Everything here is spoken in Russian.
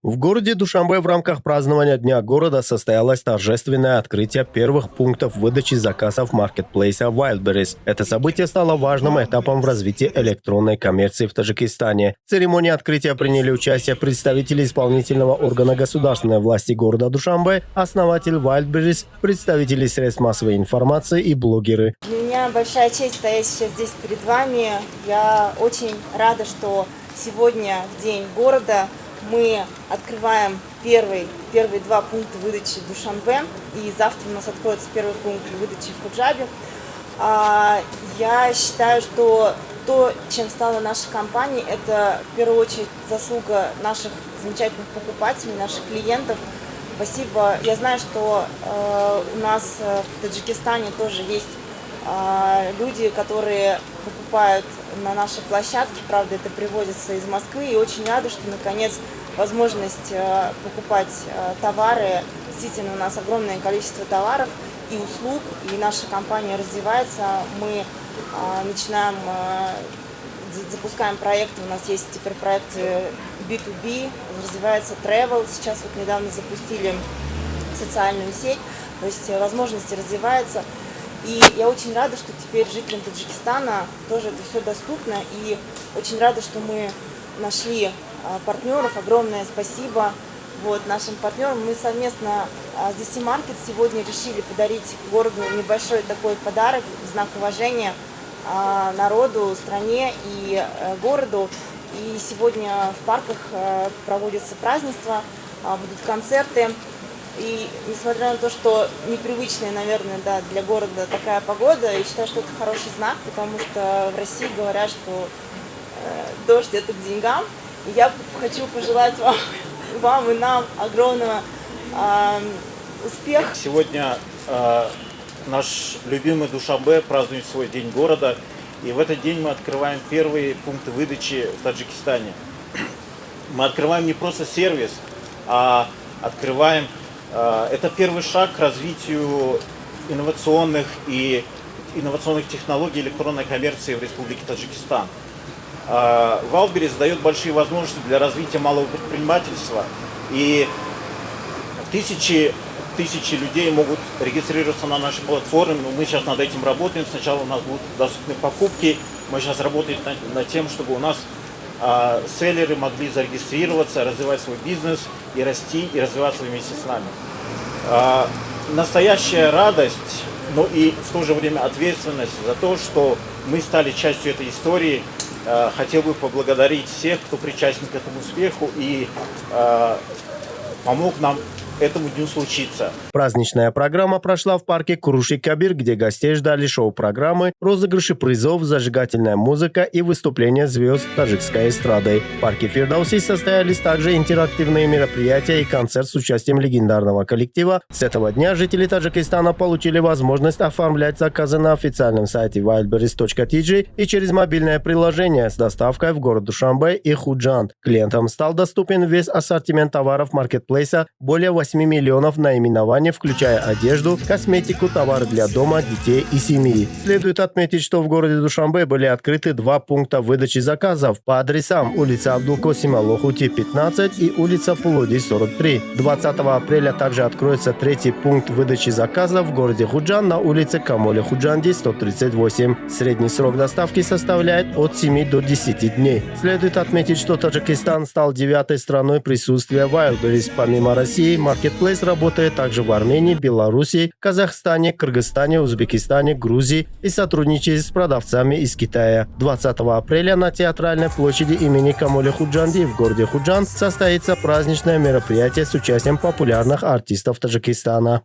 В городе Душанбе в рамках празднования Дня города состоялось торжественное открытие первых пунктов выдачи заказов маркетплейса Wildberries. Это событие стало важным этапом в развитии электронной коммерции в Таджикистане. В церемонии открытия приняли участие представители исполнительного органа государственной власти города Душанбе, основатель Wildberries, представители средств массовой информации и блогеры. Для меня большая честь стоять сейчас здесь перед вами. Я очень рада, что сегодня, в День города, мы открываем первые два пункта выдачи в Душанбе, и завтра у нас откроется первый пункт выдачи в Худжабе. Я считаю, что то, чем стала наша компания, это в первую очередь заслуга наших замечательных покупателей, наших клиентов. Спасибо. Я знаю, что у нас в Таджикистане тоже есть люди, которые покупают на нашей площадке, правда, это привозится из Москвы, и очень рада, что наконец возможность покупать товары, действительно у нас огромное количество товаров и услуг, и наша компания развивается, мы начинаем, запускаем проекты, у нас есть теперь проекты B2B, развивается travel, сейчас вот недавно запустили социальную сеть, то есть возможности развиваются. И я очень рада, что теперь жителям Таджикистана тоже это все доступно. И очень рада, что мы нашли партнеров. Огромное спасибо нашим партнерам. Мы совместно с DC Market сегодня решили подарить городу небольшой такой подарок в знак уважения народу, стране и городу. И сегодня в парках проводятся празднества, будут концерты. И несмотря на то, что непривычная, наверное, для города такая погода, я считаю, что это хороший знак, потому что в России говорят, что дождь это к деньгам. И я хочу пожелать вам и нам огромного успеха. Сегодня наш любимый Душанбе празднует свой День города. И в этот день мы открываем первые пункты выдачи в Таджикистане. Мы открываем не просто сервис, а открываем... Это первый шаг к развитию инновационных технологий электронной коммерции в Республике Таджикистан. Wildberries дает большие возможности для развития малого предпринимательства, и тысячи людей могут регистрироваться на нашей платформе. Мы сейчас над этим работаем. Сначала у нас будут доступны покупки. Мы сейчас работаем над тем, чтобы у нас селлеры могли зарегистрироваться, развивать свой бизнес и расти, и развиваться вместе с нами. Настоящая радость, но и в то же время ответственность за то, что мы стали частью этой истории. Хотел бы поблагодарить всех, кто причастен к этому успеху и помог нам этому дню случиться. Праздничная программа прошла в парке Куруши-Кабир, где гостей ждали шоу-программы, розыгрыши призов, зажигательная музыка и выступления звезд таджикской эстрады. В парке Фирдауси состоялись также интерактивные мероприятия и концерт с участием легендарного коллектива. С этого дня жители Таджикистана получили возможность оформлять заказы на официальном сайте wildberries.tg и через мобильное приложение с доставкой в город Душанбе и Худжанд. Клиентам стал доступен весь ассортимент товаров маркетплейса, более 8 миллионов наименований, включая одежду, косметику, товары для дома, детей и семьи. Следует отметить, что в городе Душанбе были открыты два пункта выдачи заказов по адресам улица Абдулкосима Лохути 15 и улица Пулуди 43. 20 апреля также откроется третий пункт выдачи заказов в городе Худжан на улице Камоле Худжанди 138. Средний срок доставки составляет от 7 до 10 дней. Следует отметить, что Таджикистан стал 9-й страной присутствия Wildberries. Помимо России, маркетплейс работает также в Армении, Беларуси, Казахстане, Кыргызстане, Узбекистане, Грузии и сотрудничает с продавцами из Китая. 20 апреля на театральной площади имени Камоле Худжанди в городе Худжанд состоится праздничное мероприятие с участием популярных артистов Таджикистана.